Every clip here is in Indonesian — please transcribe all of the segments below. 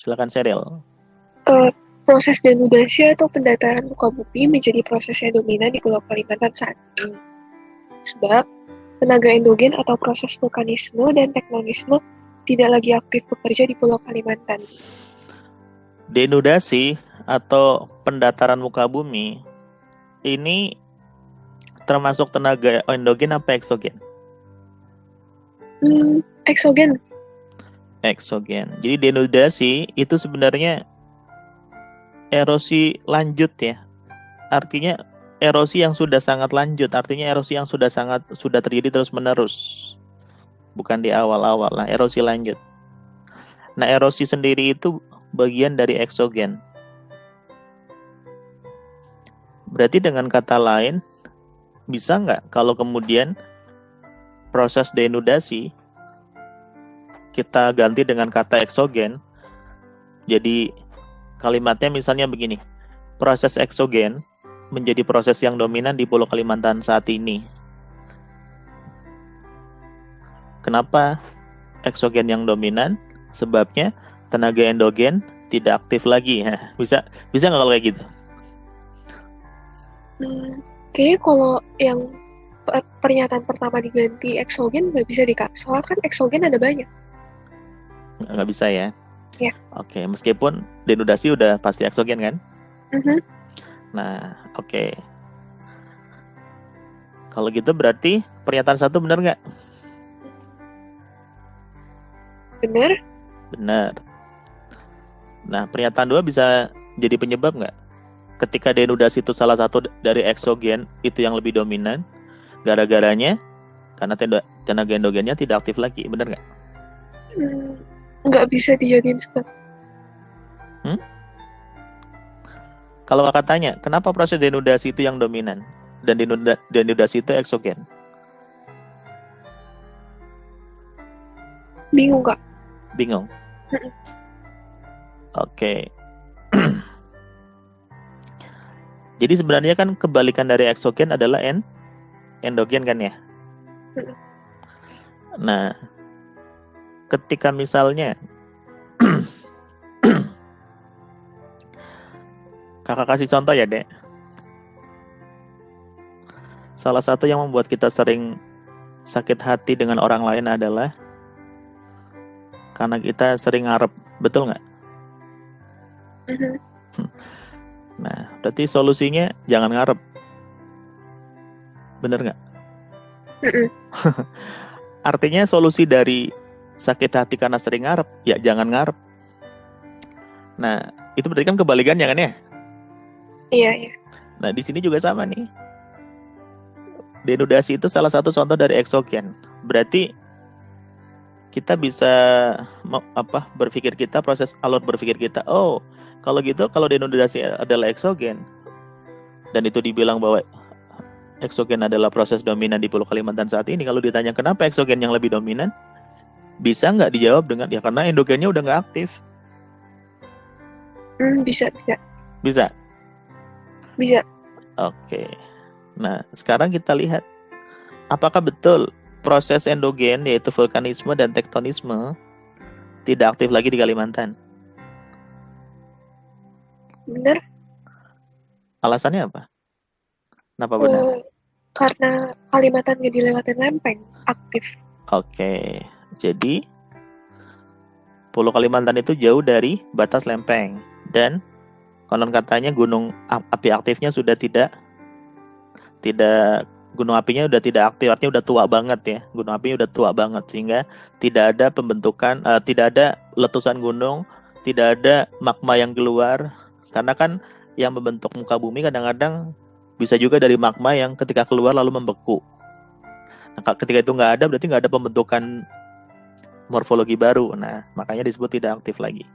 Silakan Sheryl. Proses denudasi atau pendataran muka bumi menjadi proses yang dominan di Pulau Kalimantan saat ini. Sebab tenaga endogen atau proses vulkanisme dan tektonisme tidak lagi aktif bekerja di Pulau Kalimantan. Denudasi atau pendataran muka bumi ini termasuk tenaga endogen apa eksogen? Eksogen. Eksogen. Jadi denudasi itu sebenarnya erosi lanjut ya. Artinya erosi yang sudah sangat lanjut, artinya erosi yang sudah terjadi terus-menerus. Bukan di awal-awal, nah erosi lanjut. Nah, erosi sendiri itu bagian dari eksogen. Berarti dengan kata lain, bisa nggak kalau kemudian proses denudasi kita ganti dengan kata eksogen? Jadi kalimatnya misalnya begini, proses eksogen menjadi proses yang dominan di Pulau Kalimantan saat ini. Kenapa eksogen yang dominan? Sebabnya tenaga endogen tidak aktif lagi. Bisa nggak kalau kayak gitu? Kayaknya kalau yang pernyataan pertama diganti eksogen nggak bisa Kak. Soalnya kan eksogen ada banyak. Nggak bisa ya? Ya. Oke, meskipun denudasi udah pasti eksogen kan? Nah, oke. Kalau gitu berarti pernyataan satu benar nggak? Benar. Benar. Nah, pernyataan dua bisa jadi penyebab nggak? Ketika denudasi itu salah satu dari eksogen itu yang lebih dominan, gara-garanya karena tenaga endogennya tidak aktif lagi, benar nggak? Nggak bisa dijadiin sebab. Kalau kakak tanya, kenapa proses denudasi itu yang dominan dan denudasi itu eksogen? Bingung Kak. Bingung. Oke. Jadi sebenarnya kan kebalikan dari eksogen adalah endogen kan ya? Nah, ketika misalnya kakak kasih contoh ya, Dek. Salah satu yang membuat kita sering sakit hati dengan orang lain adalah karena kita sering ngarep, betul nggak? Nah, berarti solusinya jangan ngarep. Bener nggak? Artinya solusi dari sakit hati karena sering ngarep, ya jangan ngarep. Nah, itu berarti kan kebalikannya kan ya? Iya. Nah, di sini juga sama nih. Denudasi itu salah satu contoh dari eksogen. Berarti kita bisa berpikir kita, proses alur berpikir kita, oh, kalau gitu kalau denudasi adalah eksogen dan itu dibilang bahwa eksogen adalah proses dominan di Pulau Kalimantan saat ini, kalau ditanya kenapa eksogen yang lebih dominan, bisa nggak dijawab dengan ya karena endogennya udah nggak aktif? Bisa. Oke. Nah, sekarang kita lihat apakah betul proses endogen yaitu vulkanisme dan tektonisme tidak aktif lagi di Kalimantan? Benar. Alasannya apa? Kenapa benar? Karena Kalimantan nggak dilewatin lempeng, aktif. Oke, jadi Pulau Kalimantan itu jauh dari batas lempeng dan konon katanya gunung api aktifnya sudah tidak gunung apinya udah tidak aktif, artinya udah tua banget ya. Gunung apinya udah tua banget sehingga tidak ada pembentukan, tidak ada letusan gunung, tidak ada magma yang keluar. Karena kan yang membentuk muka bumi kadang-kadang bisa juga dari magma yang ketika keluar lalu membeku. Nah, ketika itu nggak ada, berarti nggak ada pembentukan morfologi baru. Nah, makanya disebut tidak aktif lagi.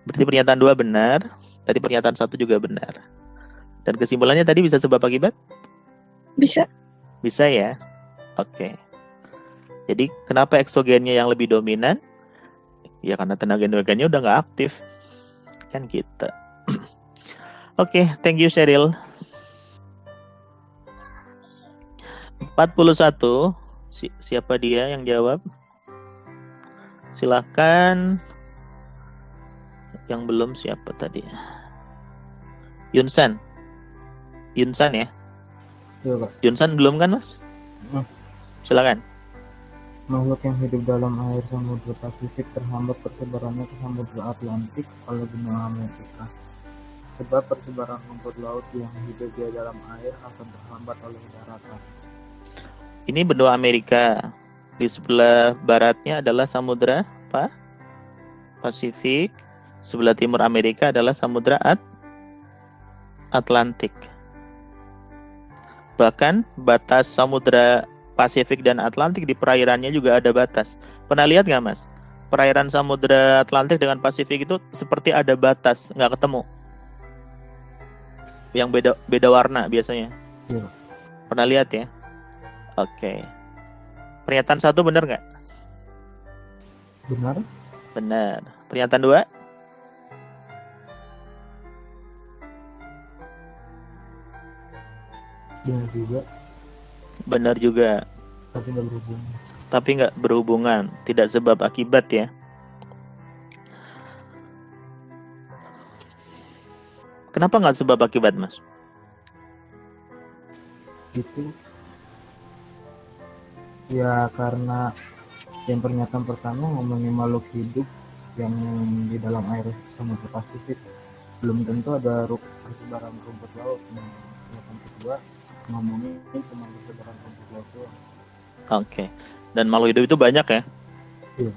Berarti pernyataan 2 benar, tadi pernyataan 1 juga benar. Dan kesimpulannya tadi bisa sebab akibat? Bisa ya? Oke. Jadi kenapa eksogennya yang lebih dominan? Ya karena tenaga endogennya udah nggak aktif. Kan gitu. Oke, thank you Sheryl. 41. Siapa dia yang jawab? Silakan Yang belum siapa tadi? Yunsan ya? Iya, Pak. Yunsan belum kan, Mas? Hmm. Silakan. Makhluk yang hidup dalam air Samudra Pasifik terhambat persebarannya ke Samudra Atlantik oleh benua Amerika. Sebab persebaran rumput laut yang hidup di dalam air akan terhambat oleh daratan. Ini benua Amerika. Di sebelah baratnya adalah Samudra Pasifik. Sebelah timur Amerika adalah Samudra Atlantik. Bahkan batas Samudra Pasifik dan Atlantik di perairannya juga ada batas. Pernah lihat nggak, Mas? Perairan Samudra Atlantik dengan Pasifik itu seperti ada batas, nggak ketemu. Yang beda warna biasanya. Iya. Pernah lihat ya? Oke. Pernyataan 1 benar nggak? Benar? Benar. Pernyataan 2? Benar juga. Benar juga. Tapi nggak berhubungan. Tapi nggak berhubungan. Tidak sebab akibat ya. Kenapa nggak sebab akibat, Mas? Itu ya karena yang pernyataan pertama ngomongin makhluk hidup yang di dalam air Samudra Pasifik, belum tentu ada persebaran rumput laut. Nah, pernyataan kedua ngomongin cuma persebaran rumput laut doang. Oke. Dan makhluk hidup itu banyak ya? Iya.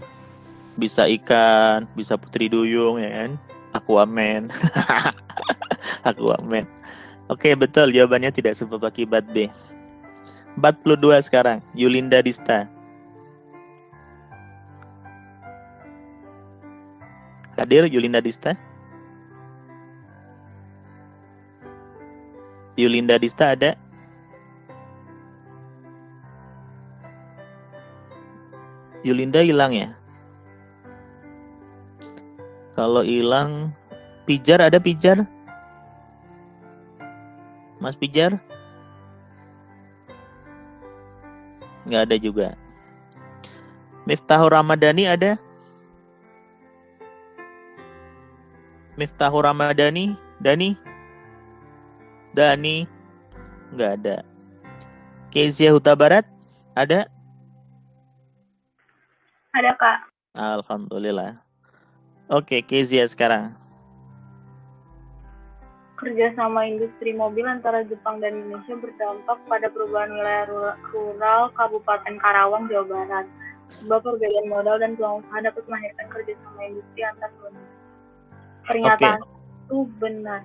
Bisa ikan, bisa putri duyung ya kan? Aquaman. Aquaman. Oke, betul, jawabannya tidak sebab akibat B. 42 sekarang, Yulinda Dista. Hadir Yulinda Dista? Yulinda Dista ada? Yulinda hilang ya? Kalau hilang, Pijar ada Pijar? Mas Pijar? Nggak ada juga. Miftahur Ramadhani ada? Miftahur Ramadhani? Dani? Nggak ada. Kezia Huta Barat? Ada? Ada, Kak. Alhamdulillah. Oke, Kezia sekarang. Kerjasama industri mobil antara Jepang dan Indonesia berdampak pada perubahan wilayah rural Kabupaten Karawang, Jawa Barat. Sebab perbedaan modal dan peluang usaha dapat melahirkan kerjasama industri antar dua negara. Pernyataan itu benar.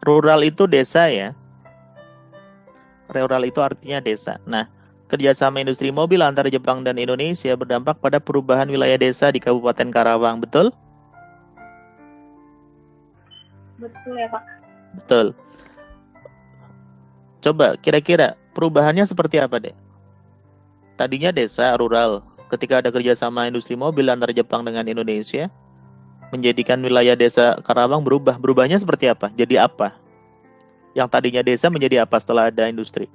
Rural itu desa ya. Rural itu artinya desa. Nah, kerjasama industri mobil antara Jepang dan Indonesia berdampak pada perubahan wilayah desa di Kabupaten Karawang. Betul? Betul ya, Pak? Betul. Coba kira-kira perubahannya seperti apa, Dek? Tadinya desa, rural. Ketika ada kerjasama industri mobil antara Jepang dengan Indonesia, menjadikan wilayah desa Karawang berubah. Berubahnya seperti apa? Jadi apa? Yang tadinya desa menjadi apa setelah ada industri?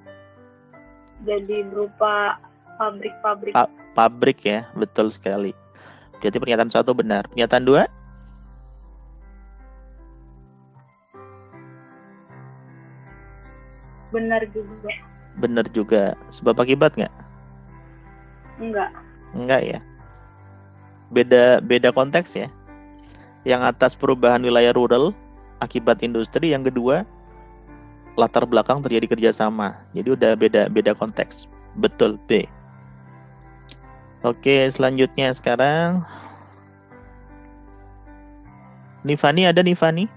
Jadi berupa pabrik-pabrik. Pabrik ya, betul sekali. Jadi pernyataan 1 benar. Pernyataan 2? Benar juga. Benar juga. Sebab akibat nggak? Enggak. Enggak ya. Beda konteks ya. Yang atas perubahan wilayah rural akibat industri, yang kedua latar belakang terjadi kerjasama. Jadi udah beda konteks. Betul B. Oke, selanjutnya sekarang Nifani ada Nifani?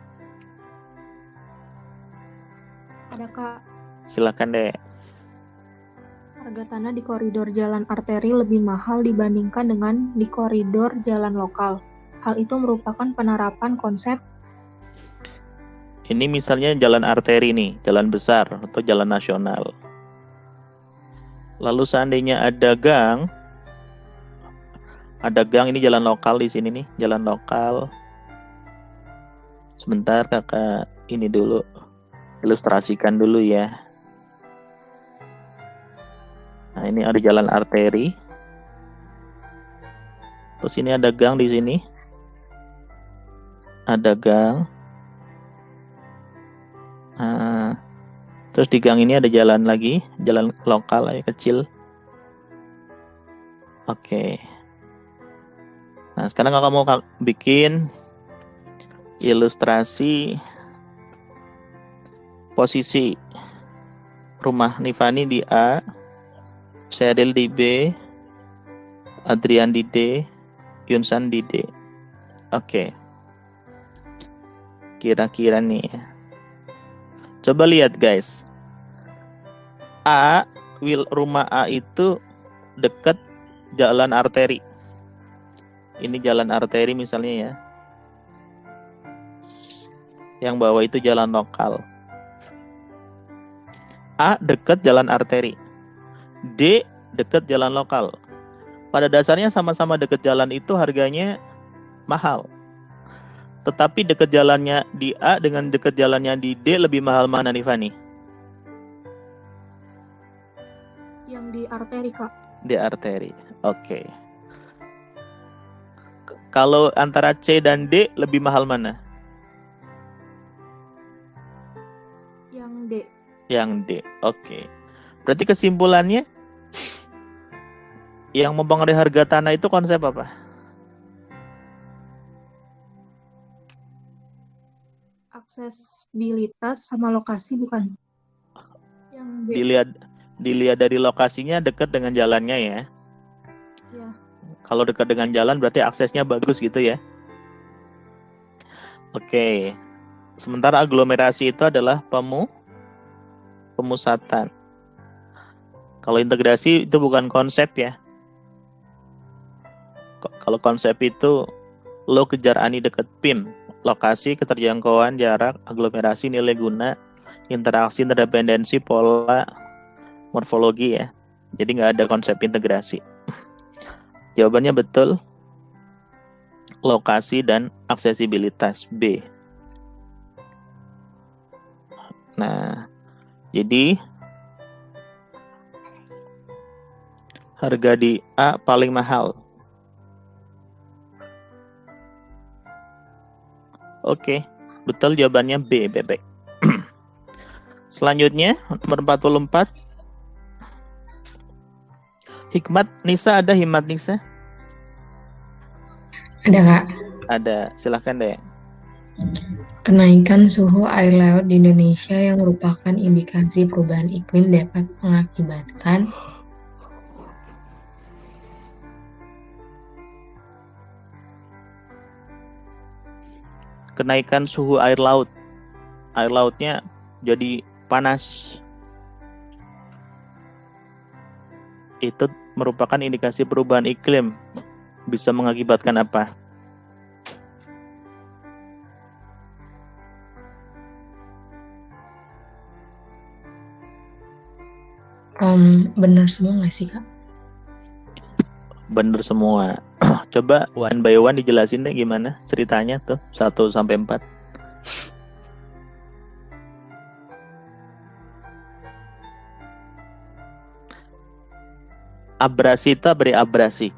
Ada, Kak. Silakan deh. Harga tanah di koridor jalan arteri lebih mahal dibandingkan dengan di koridor jalan lokal. Hal itu merupakan penerapan konsep. Ini misalnya jalan arteri nih, jalan besar atau jalan nasional. Lalu seandainya ada gang ini jalan lokal di sini nih, jalan lokal. Sebentar kakak ini dulu, ilustrasikan dulu ya. Nah, ini ada jalan arteri. Terus ini ada gang di sini. ada gang. Nah, terus di gang ini ada jalan lagi, jalan lokal ya, kecil. Oke. Nah, sekarang kakak mau bikin ilustrasi posisi rumah Nifani di A, Sheryl di B, Adrian di D, Yunsan di D. Oke. Kira-kira nih. Coba lihat guys. Rumah A itu dekat jalan arteri. Ini jalan arteri misalnya ya. Yang bawah itu jalan lokal. A dekat jalan arteri. D dekat jalan lokal. Pada dasarnya sama-sama dekat jalan itu harganya mahal. Tetapi dekat jalannya di A dengan dekat jalannya di D lebih mahal mana nih Fani? Yang di arteri, Kak. Di arteri. Oke. Kalau antara C dan D lebih mahal mana? Yang D. Yang D. Oke. Berarti kesimpulannya yang mempengaruhi harga tanah itu konsep apa? Aksesibilitas sama lokasi bukan? Yang D. Dilihat dari lokasinya dekat dengan jalannya ya. Ya. Kalau dekat dengan jalan berarti aksesnya bagus gitu ya. Oke. Sementara aglomerasi itu adalah pemusatan. Kalau integrasi itu bukan konsep ya. Kalau konsep itu lo kejar ani deket PIM, lokasi, keterjangkauan, jarak, aglomerasi, nilai guna, interaksi, interdependensi, pola, morfologi ya. Jadi nggak ada konsep integrasi. Jawabannya betul. Lokasi dan aksesibilitas B. Nah, jadi harga di A paling mahal. Oke, betul jawabannya B, bebek. Selanjutnya, nomor 44. Hikmat Nisa, ada Hikmat Nisa? Ada, Kak. Ada, silahkan deh. Kenaikan suhu air laut di Indonesia yang merupakan indikasi perubahan iklim dapat mengakibatkan kenaikan suhu air laut. Air lautnya jadi panas. Itu merupakan indikasi perubahan iklim. Bisa mengakibatkan apa? Benar semua nggak sih, Kak? Bener semua. Coba one by one dijelasin deh gimana ceritanya tuh 1 sampai 4. Abrasi itu beri abrasi.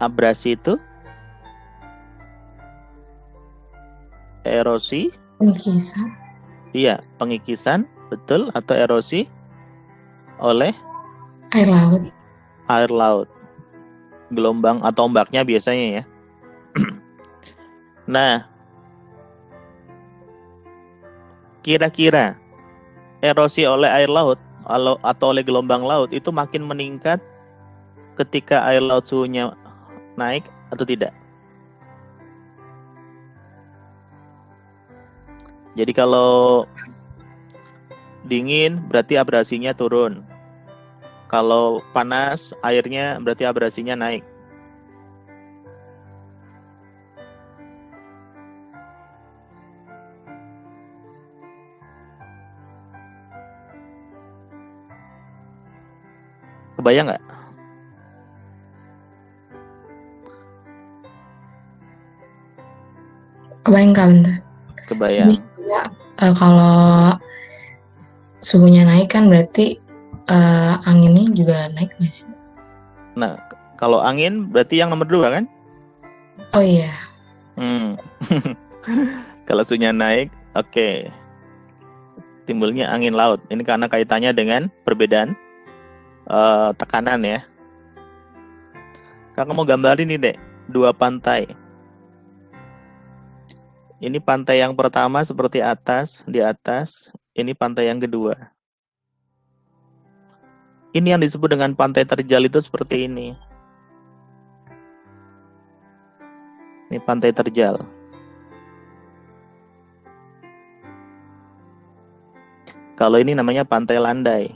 Abrasi itu erosi. Pengikisan. Iya, pengikisan, betul, atau erosi oleh Air laut. air laut. Gelombang atau ombaknya biasanya ya. Nah, kira-kira erosi oleh air laut atau oleh gelombang laut itu makin meningkat ketika air laut suhunya naik atau tidak? Jadi kalau dingin berarti abrasinya turun. Kalau panas airnya berarti abrasinya naik. Kebayang nggak? Kebayang, Kak, bentar. Kebayang. Ini kalau suhunya naik kan berarti anginnya juga naik nggak sih? Nah, Kalau angin berarti yang nomor 2 kan? Oh iya, Kalau suhunya naik, oke. Timbulnya angin laut. Ini karena kaitannya dengan perbedaan tekanan ya. Kakak mau gambarin nih, Dek. 2 pantai. Ini pantai yang pertama seperti di atas. Ini pantai yang kedua. Ini yang disebut dengan pantai terjal itu seperti ini. Ini pantai terjal. Kalau ini namanya pantai landai.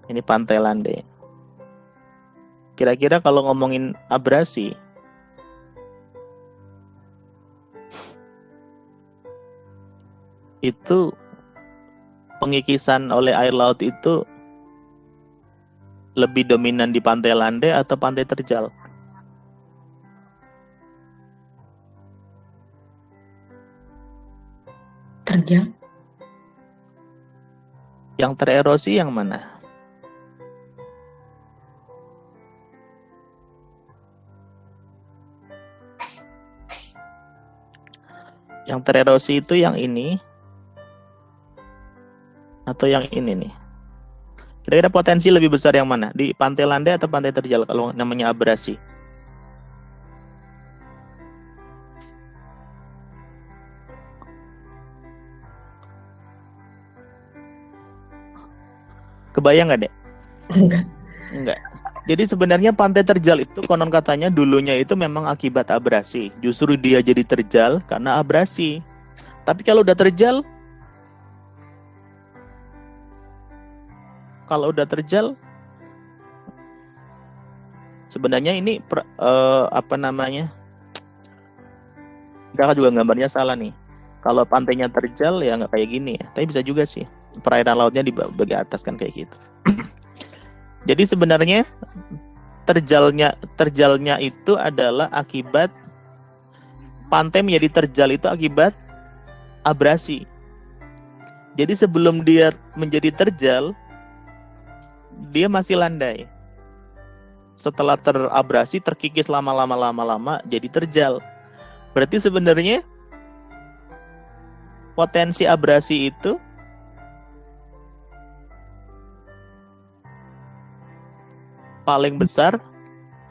Ini pantai landai. Kira-kira kalau ngomongin abrasi, itu pengikisan oleh air laut itu lebih dominan di pantai landai atau pantai terjal? terjal. Yang tererosi yang mana? Yang tererosi itu yang ini atau yang ini nih? Kira-kira potensi lebih besar yang mana? Di pantai landai atau pantai terjal kalau namanya abrasi? Kebayang nggak, Dek? Enggak. Enggak. Jadi sebenarnya pantai terjal itu konon katanya dulunya itu memang akibat abrasi. Justru dia jadi terjal karena abrasi. Tapi kalau udah terjal, sebenarnya ini apa namanya? Kakak juga gambarnya salah nih. Kalau pantainya terjal ya nggak kayak gini ya. Tapi bisa juga sih. Perairan lautnya di bagian atas kan kayak gitu. Jadi sebenarnya terjalnya itu adalah akibat pantai menjadi terjal itu akibat abrasi. Jadi sebelum dia menjadi terjal, dia masih landai. Setelah terabrasi, terkikis lama jadi terjal. Berarti sebenarnya potensi abrasi itu paling besar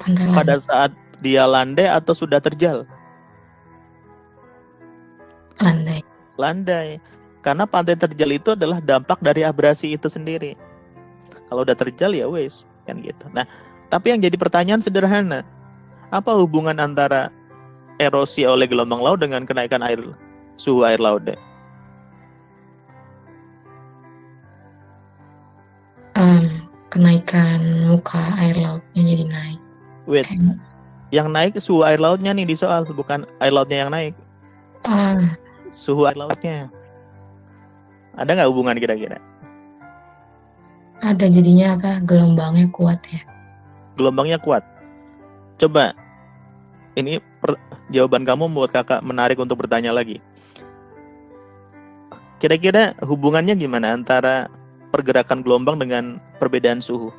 Pantai pada saat dia landai atau sudah terjal? landai. Landai. Karena pantai terjal itu adalah dampak dari abrasi itu sendiri. Kalau udah terjal ya wes, kan gitu. Nah, tapi yang jadi pertanyaan sederhana. Apa hubungan antara erosi oleh gelombang laut dengan kenaikan suhu air laut, Dek? Kenaikan muka air lautnya jadi naik. Wait, Kayak, yang naik suhu air lautnya nih di soal, bukan air lautnya yang naik. Suhu air lautnya. Ada nggak hubungan kira-kira? ada jadinya apa? Gelombangnya kuat ya. Gelombangnya kuat. Coba, ini jawaban kamu membuat kakak menarik untuk bertanya lagi. Kira-kira hubungannya gimana antara pergerakan gelombang dengan perbedaan suhu?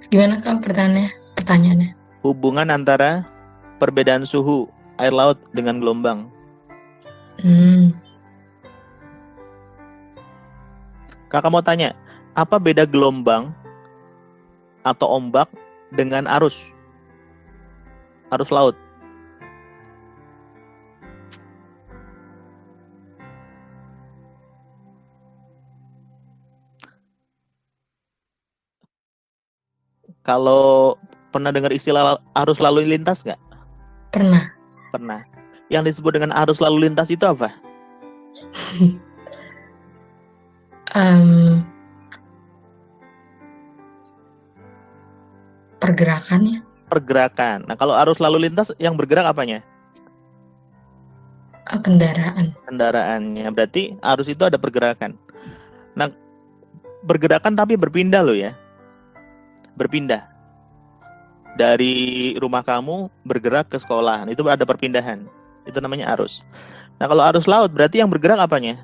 Gimana Kak pertanyaannya? Hubungan antara perbedaan suhu air laut dengan gelombang. Kakak mau tanya, apa beda gelombang atau ombak dengan arus laut? Kalau pernah dengar istilah arus lalu lintas nggak? Pernah. Pernah. Yang disebut dengan arus lalu lintas itu apa? Pergerakannya. Pergerakan. Nah, kalau arus lalu lintas yang bergerak apanya? Kendaraan. Kendaraannya. Berarti arus itu ada pergerakan. Nah, bergerakan tapi berpindah loh ya. Berpindah. Dari rumah kamu bergerak ke sekolah. Itu ada perpindahan. Itu namanya arus. Nah, kalau arus laut berarti yang bergerak apanya?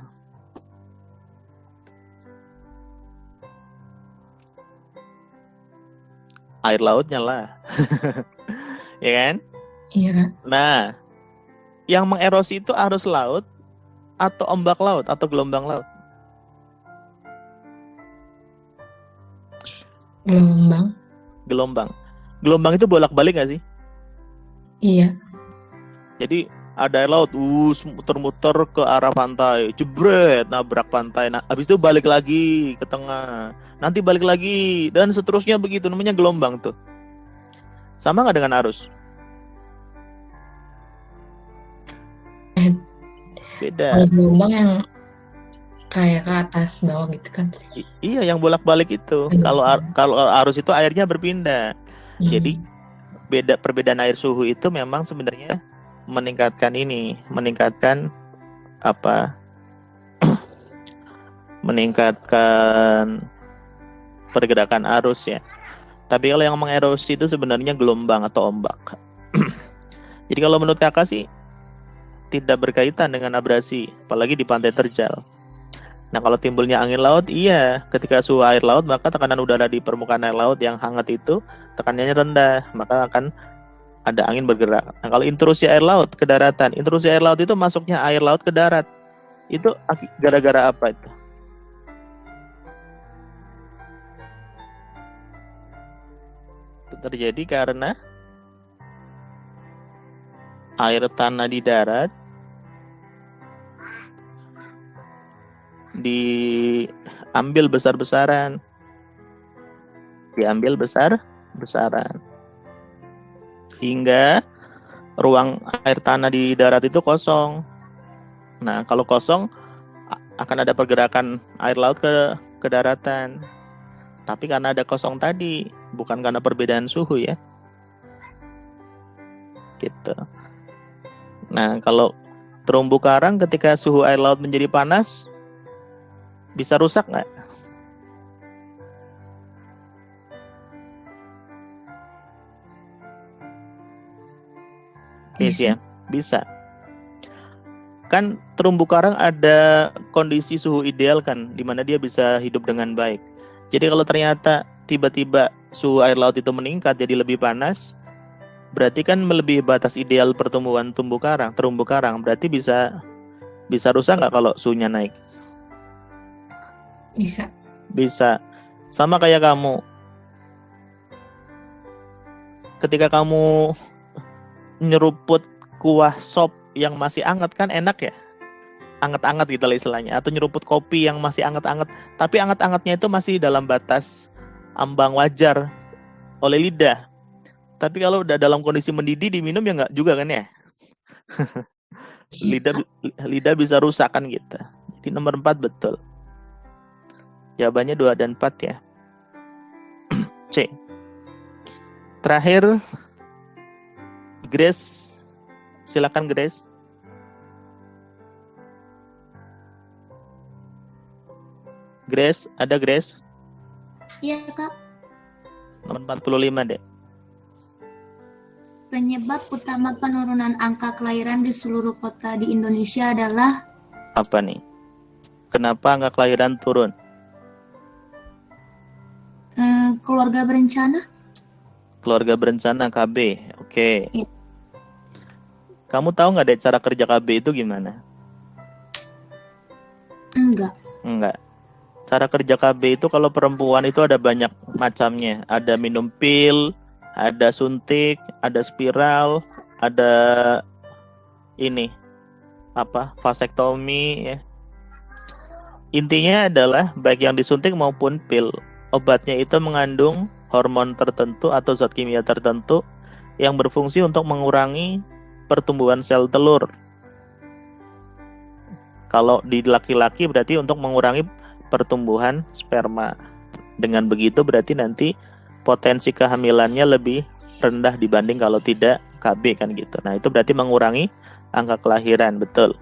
air lautnya lah. Ya kan? Iya, Nah, yang mengerosi itu arus laut atau ombak laut atau gelombang laut? gelombang. Gelombang. Gelombang itu bolak-balik nggak sih? Iya, Jadi ada air laut, muter-muter ke arah pantai, jebret, nabrak pantai. Nah, habis itu balik lagi ke tengah, nanti balik lagi, dan seterusnya begitu. Namanya gelombang tuh. Sama nggak dengan arus? Beda. kalau gelombang yang kayak ke atas bawah gitu kan sih. Iya, yang bolak-balik itu. Kalau arus itu airnya berpindah. Jadi perbedaan air suhu itu memang sebenarnya meningkatkan apa? meningkatkan pergerakan arus ya. Tapi kalau yang mengerosi itu sebenarnya gelombang atau ombak. Jadi kalau menurut kakak sih tidak berkaitan dengan abrasi, apalagi di pantai terjal. Nah, kalau timbulnya angin laut, iya, ketika suhu air laut, maka tekanan udara di permukaan air laut yang hangat itu tekanannya rendah, maka akan ada angin bergerak. Nah, kalau intrusi air laut ke daratan, intrusi air laut itu masuknya air laut ke darat. Itu gara-gara apa itu? Itu terjadi karena air tanah di darat diambil besar-besaran, sehingga ruang air tanah di darat itu kosong. Nah, kalau kosong akan ada pergerakan air laut ke daratan. Tapi karena ada kosong tadi, bukan karena perbedaan suhu ya. Gitu. Nah, kalau terumbu karang ketika suhu air laut menjadi panas, bisa rusak nggak? Ya, bisa. Kan terumbu karang ada kondisi suhu ideal kan, di mana dia bisa hidup dengan baik. Jadi kalau ternyata tiba-tiba suhu air laut itu meningkat jadi lebih panas, berarti kan melebihi batas ideal pertumbuhan terumbu karang. Berarti bisa rusak nggak kalau suhunya naik? Bisa. Sama kayak kamu. Ketika kamu nyeruput kuah sop yang masih anget kan enak ya? Anget-anget gitu lah istilahnya. Atau nyeruput kopi yang masih anget-anget. Tapi anget-angetnya itu masih dalam batas ambang wajar oleh lidah. Tapi kalau udah dalam kondisi mendidih diminum ya nggak juga kan ya? Lidah bisa rusak kan gitu. Jadi nomor 4 betul. Jawabannya 2 dan 4 ya. C. Terakhir, Grace. Silakan Grace. Grace, ada Grace? Iya, Kak. Nomor 45 deh. Penyebab utama penurunan angka kelahiran di seluruh kota di Indonesia adalah apa nih? Kenapa angka kelahiran turun? keluarga berencana. Keluarga berencana KB. Oke. Iya. Kamu tahu nggak deh cara kerja KB itu gimana? Enggak. Cara kerja KB itu kalau perempuan itu ada banyak macamnya. Ada minum pil, ada suntik, ada spiral, ada ini vasektomi ya. Intinya adalah baik yang disuntik maupun pil, obatnya itu mengandung hormon tertentu atau zat kimia tertentu yang berfungsi untuk mengurangi pertumbuhan sel telur. Kalau di laki-laki berarti untuk mengurangi pertumbuhan sperma. Dengan begitu berarti nanti potensi kehamilannya lebih rendah dibanding kalau tidak KB kan gitu. Nah, itu berarti mengurangi angka kelahiran, betul.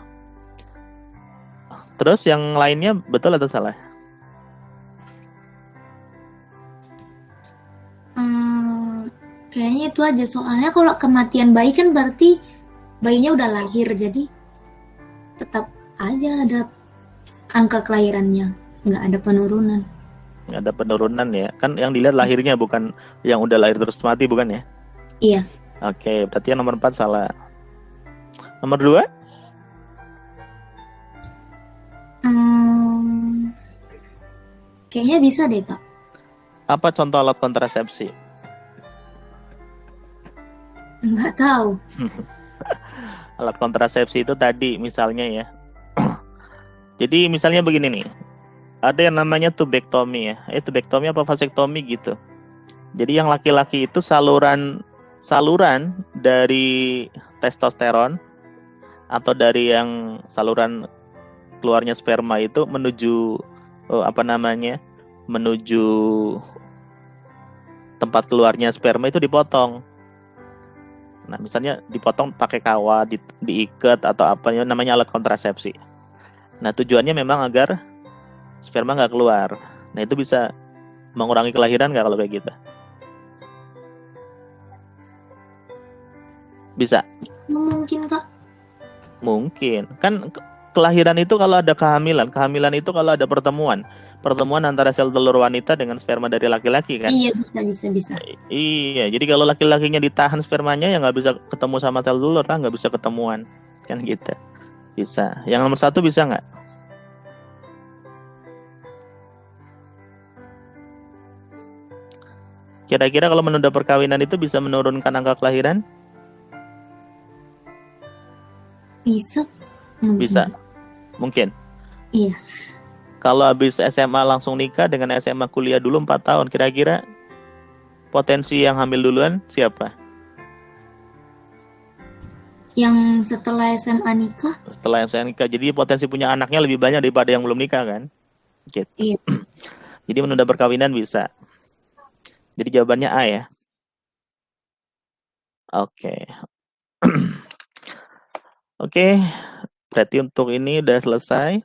Terus yang lainnya betul atau salah? Kayaknya itu aja, soalnya kalau kematian bayi kan berarti bayinya udah lahir, jadi tetap aja ada angka kelahirannya, nggak ada penurunan. Ada penurunan ya. Kan yang dilihat lahirnya, bukan yang udah lahir terus mati, bukan ya? Iya. Oke, berarti yang nomor 4 salah. Nomor 2? Kayaknya bisa deh, Kak. Apa contoh alat kontrasepsi? Nggak tahu. Alat kontrasepsi itu tadi misalnya ya. Jadi misalnya begini nih. Ada yang namanya tubektomi ya. Tubektomi apa vasektomi gitu. Jadi yang laki-laki itu saluran dari testosteron atau dari yang saluran keluarnya sperma itu menuju menuju tempat keluarnya sperma itu dipotong. Nah, misalnya dipotong pakai kawat, diikat atau apa ya, namanya alat kontrasepsi. Nah, tujuannya memang agar sperma nggak keluar. Nah, itu bisa mengurangi kelahiran nggak kalau kayak gitu? Bisa? Mungkin, Kak. Mungkin. Kan kelahiran itu kalau ada kehamilan itu kalau ada pertemuan antara sel telur wanita dengan sperma dari laki-laki kan? Iya, bisa. Iya, jadi kalau laki-lakinya ditahan spermanya ya nggak bisa ketemu sama sel telur, nggak bisa ketemuan, kan gitu. Bisa. Yang nomor 1 bisa nggak? Kira-kira kalau menunda perkawinan itu bisa menurunkan angka kelahiran? Bisa. Mungkin. Bisa. Mungkin. Iya. Kalau habis SMA langsung nikah dengan SMA kuliah dulu 4 tahun, kira-kira potensi yang hamil duluan siapa? Yang setelah SMA nikah? Setelah SMA nikah. Jadi potensi punya anaknya lebih banyak daripada yang belum nikah kan? Gitu. Iya. Jadi menunda perkawinan bisa. Jadi jawabannya A ya. Oke. Oke. Berarti untuk ini udah selesai.